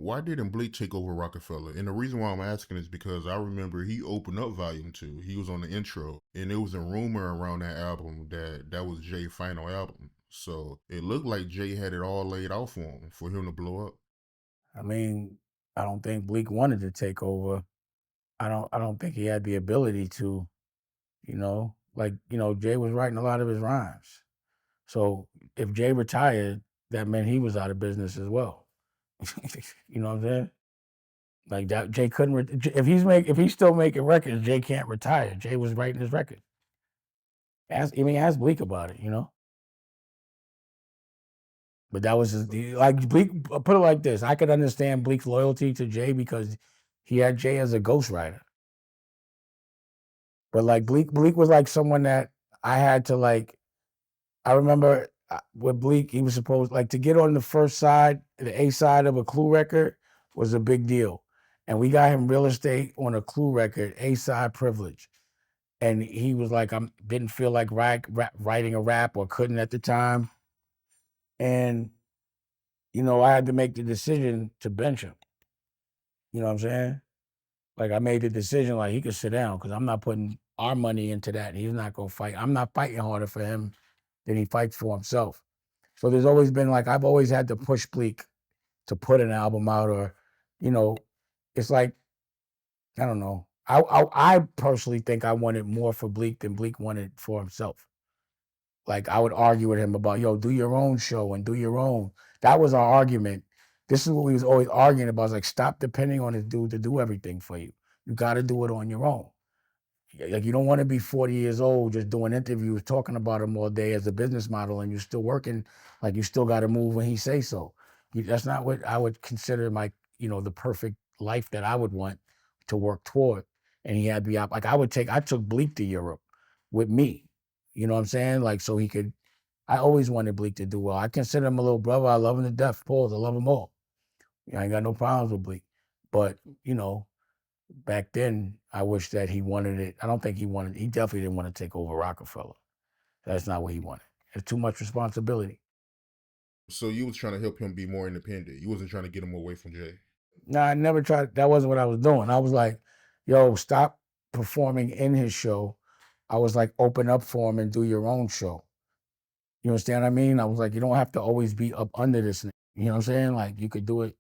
Why didn't Bleek take over Roc-A-Fella? And the reason why I'm asking is because I remember he opened up Volume 2. He was on the intro, and there was a rumor around that album that that was Jay's final album. So it looked like Jay had it all laid out for him to blow up. I mean, I don't think Bleak wanted to take over. I don't think he had the ability to, Jay was writing a lot of his rhymes. So if Jay retired, that meant he was out of business as well. You know what I'm saying? Like that Jay couldn't if he's still making records, Jay can't retire. Jay was writing his record. Ask Bleak about it. But that was like Bleak. Put it like this: I could understand Bleak's loyalty to Jay because he had Jay as a ghostwriter. But like Bleak was like someone that I had to like. I remember with Bleak, he was supposed like to get on the first side, the A side of a Clue record was a big deal, and we got him real estate on a Clue record, A side privilege, and he was like, I didn't feel like writing a rap or couldn't at the time, and I had to make the decision to bench him. You know what I'm saying? Like I made the decision, like he could sit down because I'm not putting our money into that. He's not gonna fight. I'm not fighting harder for him than he fights for himself. So there's always been like I've always had to push Bleak to put an album out, or you know, it's like I don't know. I personally think I wanted more for Bleak than Bleak wanted for himself. Like I would argue with him about, yo, do your own show and do your own. That was our argument. This is what we was always arguing about. It's like stop depending on this dude to do everything for you. You got to do it on your own. Like you don't want to be 40 years old just doing interviews talking about him all day as a business model and you're still working like you still got to move when he say so. That's not what I would consider my the perfect life that I would want to work toward. And he had the like I took Bleak to Europe with me. You know what I'm saying? Like so he could. I always wanted Bleak to do well. I consider him a little brother. I love him to death. Pause. I love him all. I ain't got no problems with Bleak. But back then, I wish that he wanted it. I don't think he wanted. He definitely didn't want to take over Roc-A-Fella. That's not what he wanted. It's too much responsibility. So you was trying to help him be more independent. You wasn't trying to get him away from Jay. No, I never tried. That wasn't what I was doing. I was like, yo, stop performing in his show. I was like, open up for him and do your own show. You understand what I mean? I was like, you don't have to always be up under this. You know what I'm saying? Like you could do it.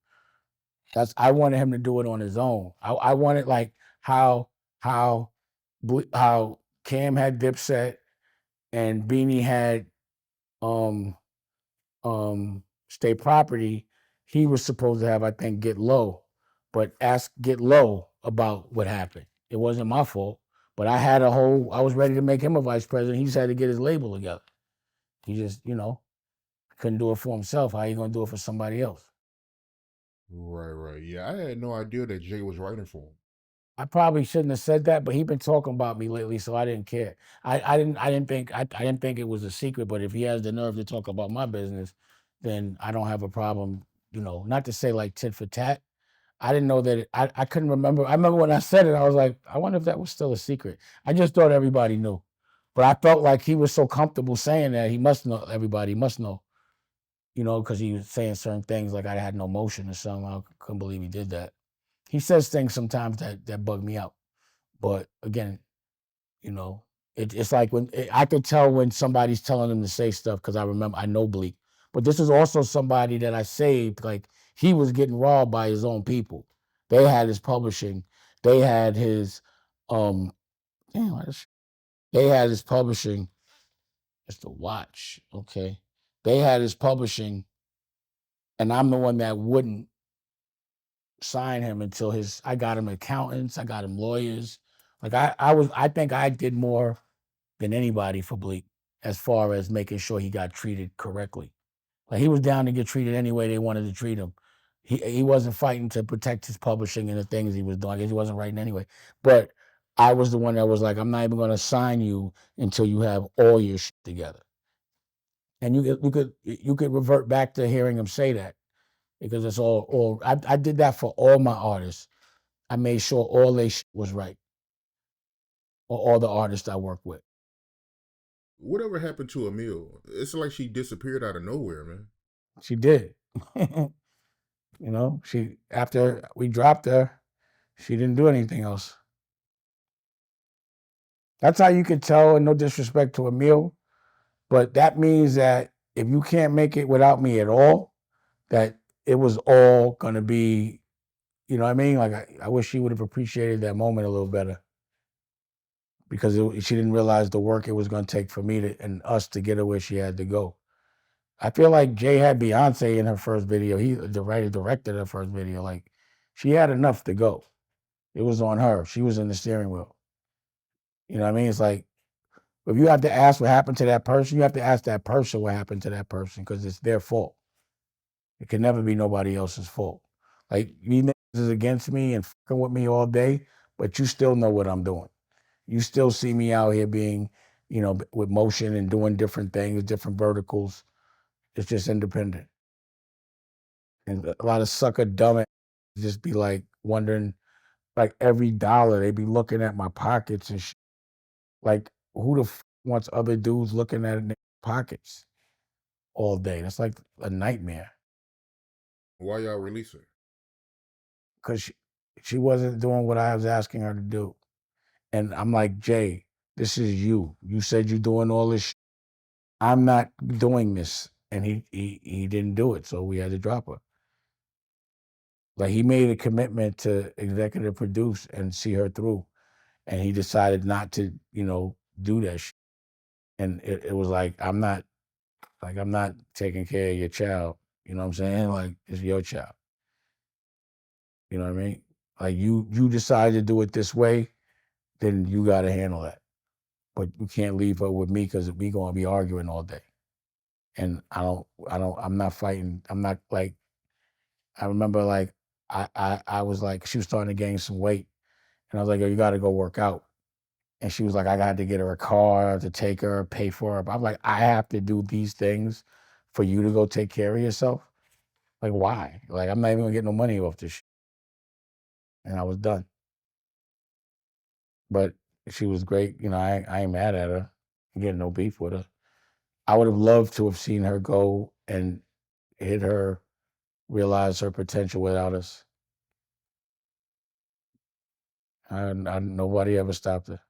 I wanted him to do it on his own. I wanted like how how Cam had Dipset and Beanie had um State Property. He was supposed to have, I think, Get Low, but ask Get Low about what happened. It wasn't my fault, but I was ready to make him a vice president. He just had to get his label together. He just, couldn't do it for himself. How you gonna do it for somebody else? Right, right. Yeah, I had no idea that Jay was writing for him. I probably shouldn't have said that, but he been talking about me lately, so I didn't care. I didn't think it was a secret, but if he has the nerve to talk about my business, then I don't have a problem, not to say like tit for tat. I didn't know that I couldn't remember. I remember when I said it, I was like, I wonder if that was still a secret. I just thought everybody knew. But I felt like he was so comfortable saying that he must know everybody must know, because he was saying certain things like I had no motion or something. I couldn't believe he did that. He says things sometimes that bug me out. But again, you know, it's like I could tell when somebody's telling him to say stuff because I know Bleak. But this is also somebody that I saved. Like he was getting robbed by his own people. They had his publishing. They had his um. Damn, they had his publishing. It's the watch. Okay, they had his publishing, and I'm the one that wouldn't sign him until his. I got him accountants. I got him lawyers. Like I think I did more than anybody for Bleak as far as making sure he got treated correctly. Like he was down to get treated any way they wanted to treat him. He wasn't fighting to protect his publishing and the things he was doing. I guess he wasn't writing anyway. But I was the one that was like, I'm not even going to sign you until you have all your shit together. And you could revert back to hearing him say that because it's all I did that for all my artists. I made sure all their shit was right, or all the artists I work with. Whatever happened to Amil? It's like she disappeared out of nowhere, man. She did. You know, after we dropped her, she didn't do anything else. That's how you could tell, and no disrespect to Emil, but that means that if you can't make it without me at all, that it was all gonna be, you know what I mean? Like I wish she would have appreciated that moment a little better because she didn't realize the work it was gonna take for me to and us to get her where she had to go. I feel like Jay had Beyonce in her first video. He the writer directed her first video. Like she had enough to go. It was on her. She was in the steering wheel. You know what I mean? It's like if you have to ask what happened to that person, you have to ask that person what happened to that person because it's their fault. It can never be nobody else's fault. Like you niggas is against me and fucking with me all day, but you still know what I'm doing. You still see me out here being, you know, with motion and doing different things, different verticals. It's just independent. And a lot of sucker dumb just be like wondering, like every dollar they be looking at my pockets and shit. Like who the wants other dudes looking at their pockets all day? That's like a nightmare. Why y'all release her? Because she wasn't doing what I was asking her to do. And I'm like, Jay, this is you. You said you're doing all this. I'm not doing this. And he didn't do it. So we had to drop her. Like he made a commitment to executive produce and see her through. And he decided not to, you know, do that. And it was like, I'm not taking care of your child. You know what I'm saying? Like it's your child. You know what I mean? Like you decide to do it this way, then you got to handle that. But you can't leave her with me because we gonna be arguing all day. And I'm not fighting. I'm not like, I remember like, I was like, she was starting to gain some weight. And I was like, yo, you got to go work out. And she was like, I got to get her a car to take her, pay for her. But I'm like, I have to do these things for you to go take care of yourself. Like, why? Like, I'm not even gonna get no money off this shit. And I was done. But she was great. You know, I ain't mad at her. I'm getting no beef with her. I would have loved to have seen her go and hit her, realize her potential without us. Nobody ever stopped her.